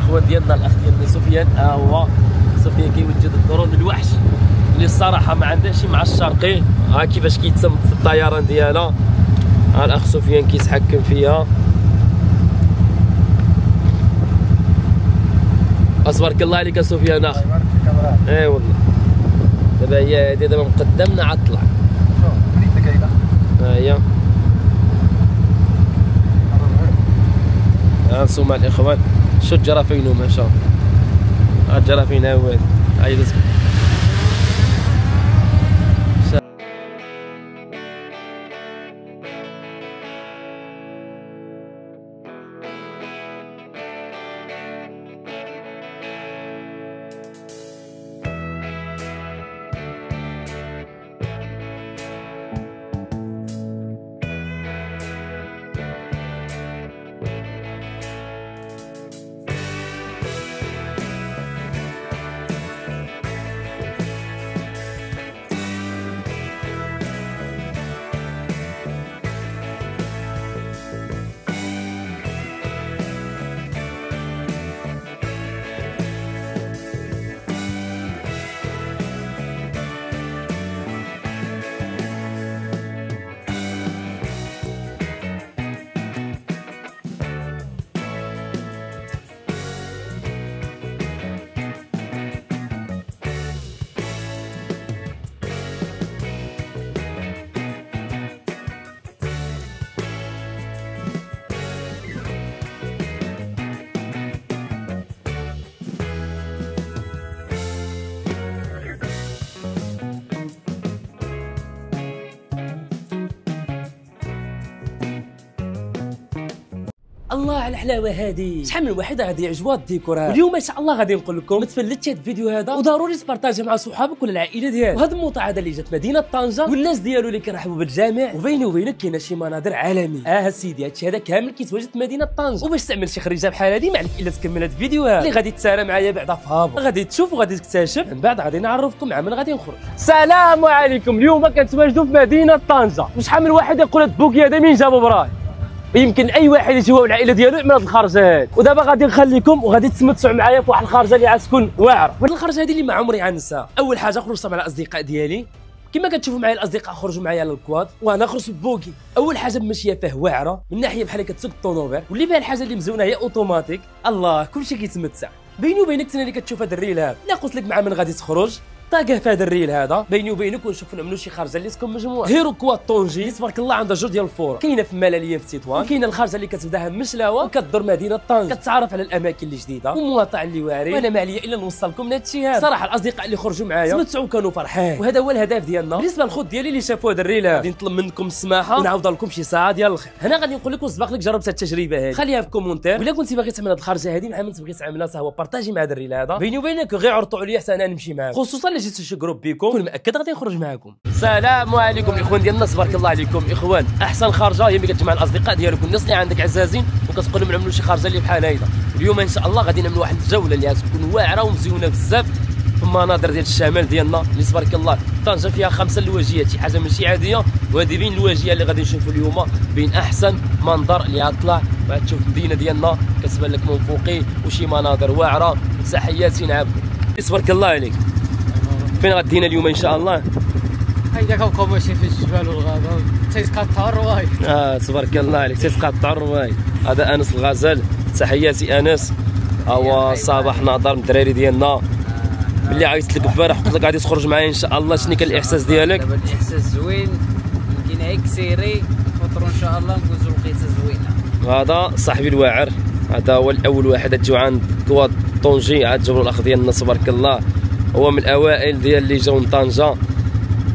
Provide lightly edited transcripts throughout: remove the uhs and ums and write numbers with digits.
الاخوان ديالنا الاخ ديالنا سفيان، ها هو سفيان كيوجد الدرون الوحش اللي الصراحه ما عندهاش مع الشرقي. ها كيفاش كيتسم في الطيران ديالها. ها الاخ سفيان كيتحكم فيها. تبارك الله عليك سفيان اخ. اي والله دابا هي هادي دابا مقدمنا عاد طلع. منين كاينه؟ ها هي. ها نسوما الاخوان شو الجرافين ما شاء الله. ها الجرافين ها هو هاي الله على الحلاوه هذه. شحال من واحد غادي يعجبوا هاد الديكور. واليوم ان شاء الله غادي نقول لكم ما تفلتش هاد الفيديو هذا وضروري تبارطاجيه مع صحابك ولا العائله ديالك. وهذا الموطع هذا اللي جات مدينه طنجه والناس ديالو اللي كيرحبوا بالجامع، وبيني وبينك كاينه شي مناظر عالميه. سيدي هادشي هذا كامل كيتواجد في مدينه طنجه. وباش تعمل شي خريجه بحال هذه ما عليك الا تكمل هاد الفيديو هذا اللي غادي تسارى معايا بعدا في هابو. غادي تشوف وغادي تكتشف، من بعد غادي نعرفكم مع من غادي نخرج. السلام عليكم. اليوم كنتواجدوا في مدينه طنجه. وشحال من واحد يقول هاد بوكي هذا مين جابو براه؟ يمكن اي واحد يجي هو والعائله ديالو يعمل هذه الخرجه هذه. ودابا غادي نخليكم وغادي تسمتعوا معايا في واحد الخرجه اللي غتكون واعره. وهاد الخرجه هذه اللي ما عمري غنساها. اول حاجه خرجت مع الاصدقاء ديالي كما كتشوفوا معايا الاصدقاء خرجوا معايا للكواد، وانا خرجت بوكي. اول حاجه ماشيه فيه واعره من ناحيه بحال كتسوق الطونوبيل، واللي بها الحاجه اللي مزونه هي اوتوماتيك. الله كلشي كيتمتع. بيني وبينك انا اللي كتشوف هذا الريل هذا لا قلت لك مع من غادي تخرج طاقه في هذا الريل هذا بيني وبينك ونشوفوا نعملوا شي خرجه اللي تكون مجموعه. هيرو كواد طونجي تبارك الله عندها جوج ديال الفور، كاينه في ملاليه في تطوان، كاينه الخرجه اللي كتبداها من مشلاوه وكتدور مدينه طنجه، كتعرف على الاماكن اللي جديده ومواطع اللي واعرين. وانا ما عليا الا نوصلكم لهذا الشيء هذا. صراحه الاصدقاء اللي خرجوا معايا تمتعوا وكانوا فرحان، وهذا هو الهدف ديالنا. بالنسبه للخوت ديالي اللي شافوا هذا الريل غادي نطلب منكم السماحه ونعاود لكم شي ساعه ديال الخير. هنا غادي نقول لكم سبق لك جربت التجربه هذه، خليها في كومونتير. ولا كنتي باغي تعمل هذه الخرجه هذه مع من تبغي تعملها هو بارطاجي مع هذا الريل هذا. بيني وبينك غير عرضوا عليا حتى انا نمشي معاك، خصوصا الا جيتوا شي جروب بيكم كون مأكد غادي نخرج معاكم. السلام عليكم الاخوان ديالنا، تبارك الله عليكم اخوان. احسن خرجه هي ملي كتجمع الاصدقاء ديالك والناس اللي عندك عزازين وكتقول لهم نعملوا شي خرجه اللي بحال هيدا. اليوم ان شاء الله غادي نعملوا واحد الجوله اللي غتكون واعره ومزيونه بزاف في المناظر ديال الشمال ديالنا اللي تبارك الله. طنجه فيها 5 الواجهات، شي حاجه ماشي عاديه، وهذه بين الواجهه اللي غادي نشوفوا اليوم بين احسن منظر اللي غطلع وغتشوف المدينه ديالنا كتبان لك من فوقي وشي مناظر واعره. تحياتي نعبكم تبارك الله عليك. فين غادينا اليوم ان شاء الله؟ هيدا كنبقاو ماشيين في الجبال والغابه تيتقطعوا الرواي. تبارك الله عليك تيتقطعوا الرواي. هذا انس الغزال، تحياتي انس. هو صباح ناظر من الدراري ديالنا. ملي عيطت لك البارح قلت لك غادي تخرج معايا ان شاء الله، شنو كان الاحساس ديالك؟ دابا الاحساس زوين، يمكن هيك سيري نفطروا ان شاء الله ندوزوا لقيته زوينه. هذا صاحبي الواعر، هذا هو الاول واحد تجيو عند كواد طونجي عاد الجبل الاخ ديالنا تبارك الله. هو من الاوائل ديال اللي جاو من طنجه.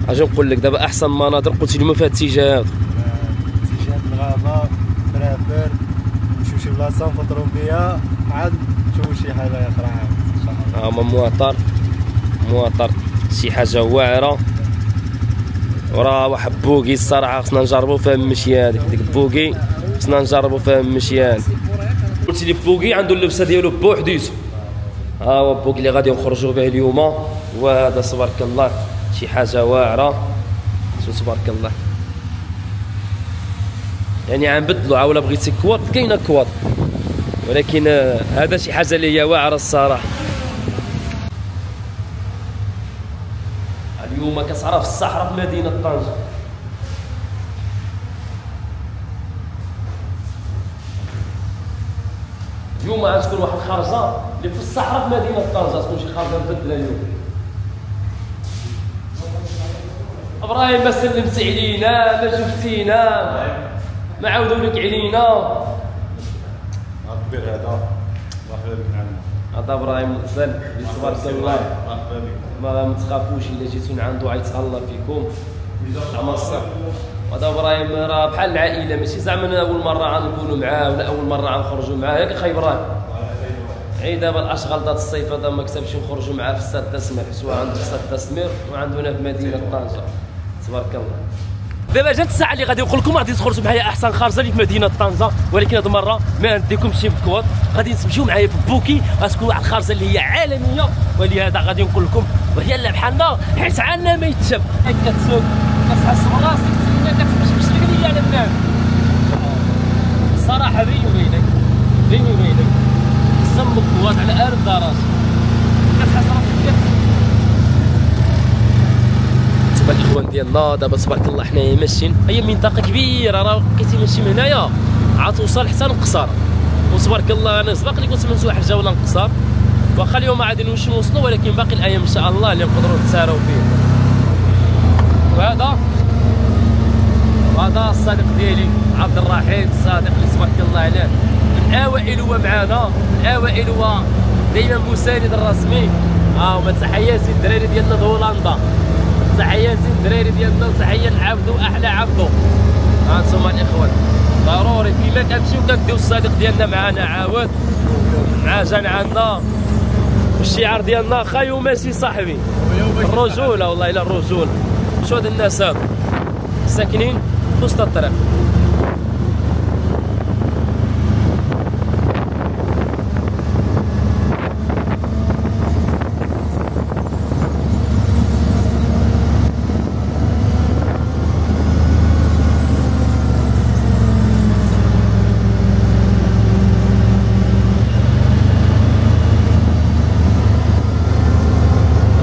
اجي نقول لك دابا احسن مناظر قلتي لي ما فيها اتجاهات. اتجاه الغابه فرافر نمشيو شي بلاصه نفطروا فيها عاد نشوفوا شي حاجه اخرى ان شاء الله. مواطر شي حاجه واعره. وراه واحد بوكي الصراحه خصنا نجربوا فيها المشيه هذيك، ديك بوكي خصنا نجربوا فيها المشيان. قلتي لي بوكي عنده اللبسه ديالو بوحديتو. ها هو بوكي اللي غادي نخرجوا به اليوم، وهذا تبارك الله شي حاجه واعره. تبارك الله يعني غنبدلوا ولا بغيتي كواد كاينه كواد. ولكن هذا شي حاجه اللي هي واعره الصراحه. اليوم كتعرف في الصحراء في مدينه طنجة. اليوم غتكون واحد الخرجه اللي في الصحراء في مدينه طنجة، تكون شي خرجه مبدله اليوم. ابراهيم ما سلمتي علينا، ما شفتينا، ما عاودوا لك علينا. كبير هذا الله يخليك عنا. هذا ابراهيم الغزال اللي تبارك الله ما تخافوش الا جيتو عنده غيتهلا فيكم زعما الصح. هذا ابراهيم راه بحال العائله، ماشي زعما اول مره غنكونوا معاه ولا اول مره غنخرجوا معاه، ياك اخي ابراهيم؟ عيد دابا الاشغال ديال الصيف هذا ما كتبش نخرجوا معاه في السد سمير، سواء عنده في السد سمير وعندنا في مدينه طنجة تبارك الله. دابا جات الساعه اللي غادي نقول لكم غادي تخرجوا معايا احسن خارجه اللي في مدينه طنجة، ولكن هذه المره ما نديكمش بكوط، غادي تمشيو معايا في بوكي، غتكون واحد الخارجه اللي هي عالميه، ولهذا غادي نقول لكم وهي اللي بحالنا حيت عندنا ما يتشاف. كتسوق كتحس براسك كتمشي بشكل على الناس الصراحه. بيني وبينك السم القوات على 1000 درجه، كتحس راسك الاخوان ديالنا. دابا تبارك الله حنايا ماشيين، هي منطقه كبيره، راه بقيتي ماشي من هنايا عاد توصل حتى للقصر، وتبارك الله انا سبق لي كنت منسوح الجوله للقصر، واخا اليوم ما عادي نوصلوا ولكن باقي الايام ان شاء الله اللي نقدروا نتساراو فيه. وهذا الصديق ديالي عبد الرحيم، الصديق اللي تبارك الله عليه من اوائل هو معنا، من اوائل هو دائما مساند الرسمي. وما تحياتي الدراري ديالنا د هولندا، تحياتي الدراري ديالنا وتحيه لعبدو احلى عبدو. هانتوما الاخوان ضروري فيما كنمشيو كنديو الصديق ديالنا معنا عاود مع جان عندنا، والشعار ديالنا خايو ماشي صاحبي، الرجوله والله الا الرجوله. شو هاد الناس هادو ساكنين في وسط الطريق.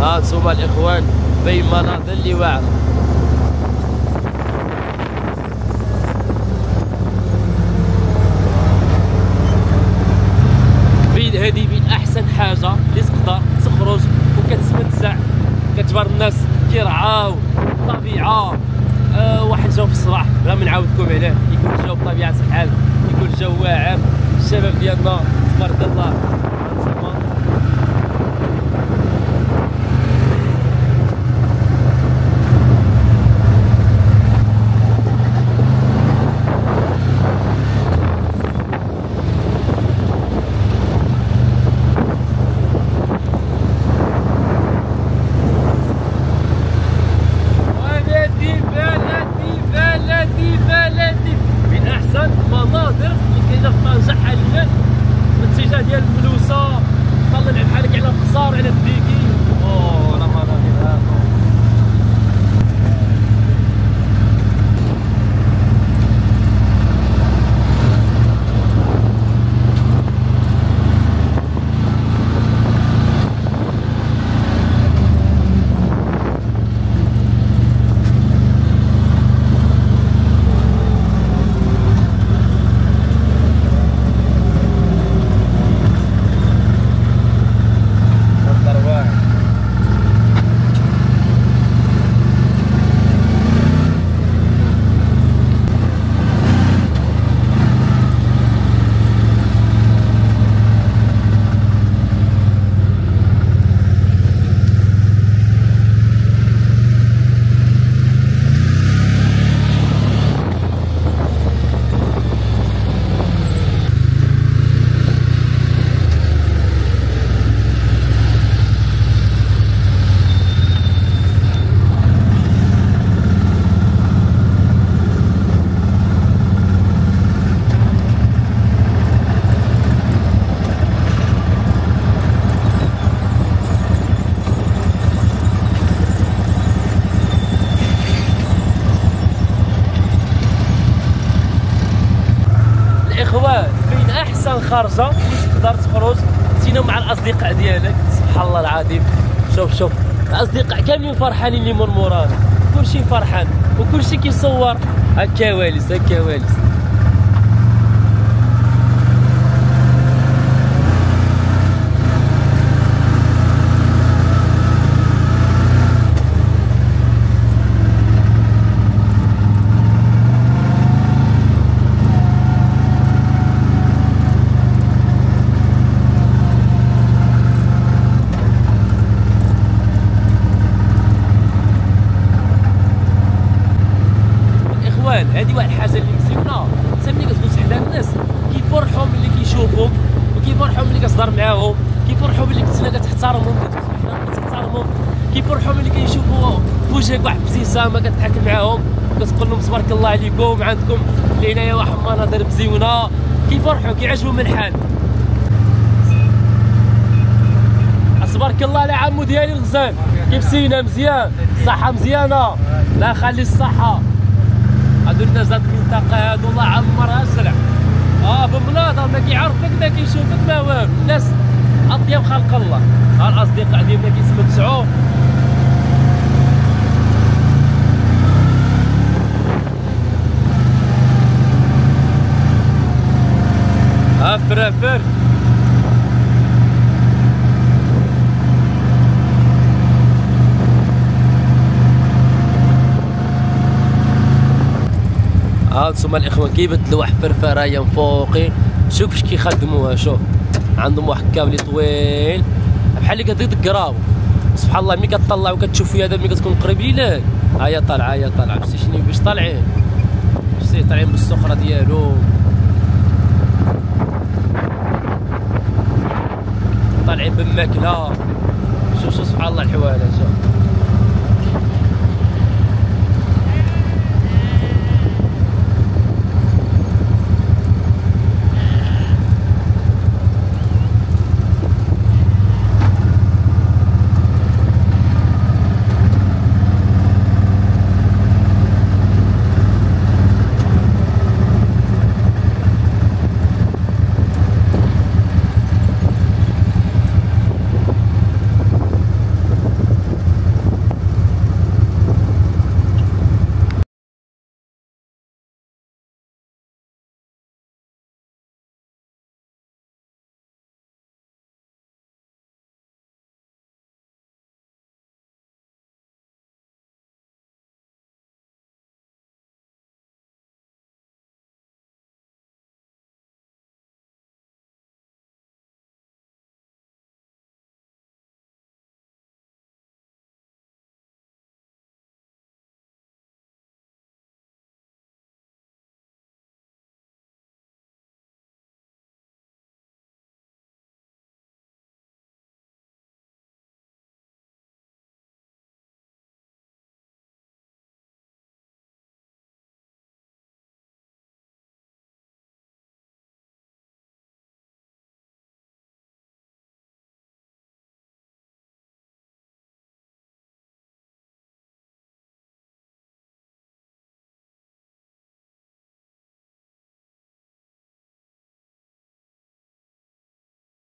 هانتوما الاخوان بين مناظر اللي واعره. هذه من احسن حاجه اللي تقدر تخرج وكتستمتع، كتبان الناس كيرعاو الطبيعه. واحد الجو في الصباح بلا ما نعاودكم عليه، يكون الجو بطبيعه الحال، يكون الجو واعر. الشباب ديالنا تبارك الله من احسن المناظر اللي كاينه في طنجة حاليا، في الاتجاه ديال الملوسه خارجه تقدر تخرج تينا مع الاصدقاء ديالك. سبحان الله العظيم. شوف الاصدقاء كاملين فرحانين اللي من مورانا، كلشي فرحان وكلشي كيصور. الكواليس هذه واحد الحاجه اللي مزيونه. انت ملي كتجلس حدا الناس كيفرحوا ملي كيشوفوك، وكيفرحوا ملي كتهضر معاهم، كيفرحوا ملي كنتينا كتحترمهم كتحترمهم، كيفرحوا ملي كيشوفوا في وجهك واحد الابتسامه كتضحك معاهم كتقول لهم تبارك الله عليكم عندكم العنايه واحد المناظر مزيونه. كيفرحوا كيعجبهم الحال. تبارك الله على عمو ديالي الغزال. كيف سينا مزيان؟ الصحه مزيانه؟ لا خلي الصحه. هادو الناس هاد المنطقة هادو الله عمرها سلع. بمناظر ما كيعرفك ما كيشوفك ما والو. الناس أطيب خلق الله. الأصدقاء ديالنا كيتمتعوا. فرافر هانتوما الاخوان كيبدلوا واحد الفرفرايه من فوقي. شوف اش كيخدموها. شوف عندهم واحد الكابلي طويل بحال اللي كتقراو. سبحان الله ملي كتطلع وكتشوف فيها هذا ملي كتكون قريب ليك هي طالعه شتي شنو باش طالعين. شتي طالعين بالسخره ديالو، طالعين بالماكله. شوف سبحان الله الحواله. شوف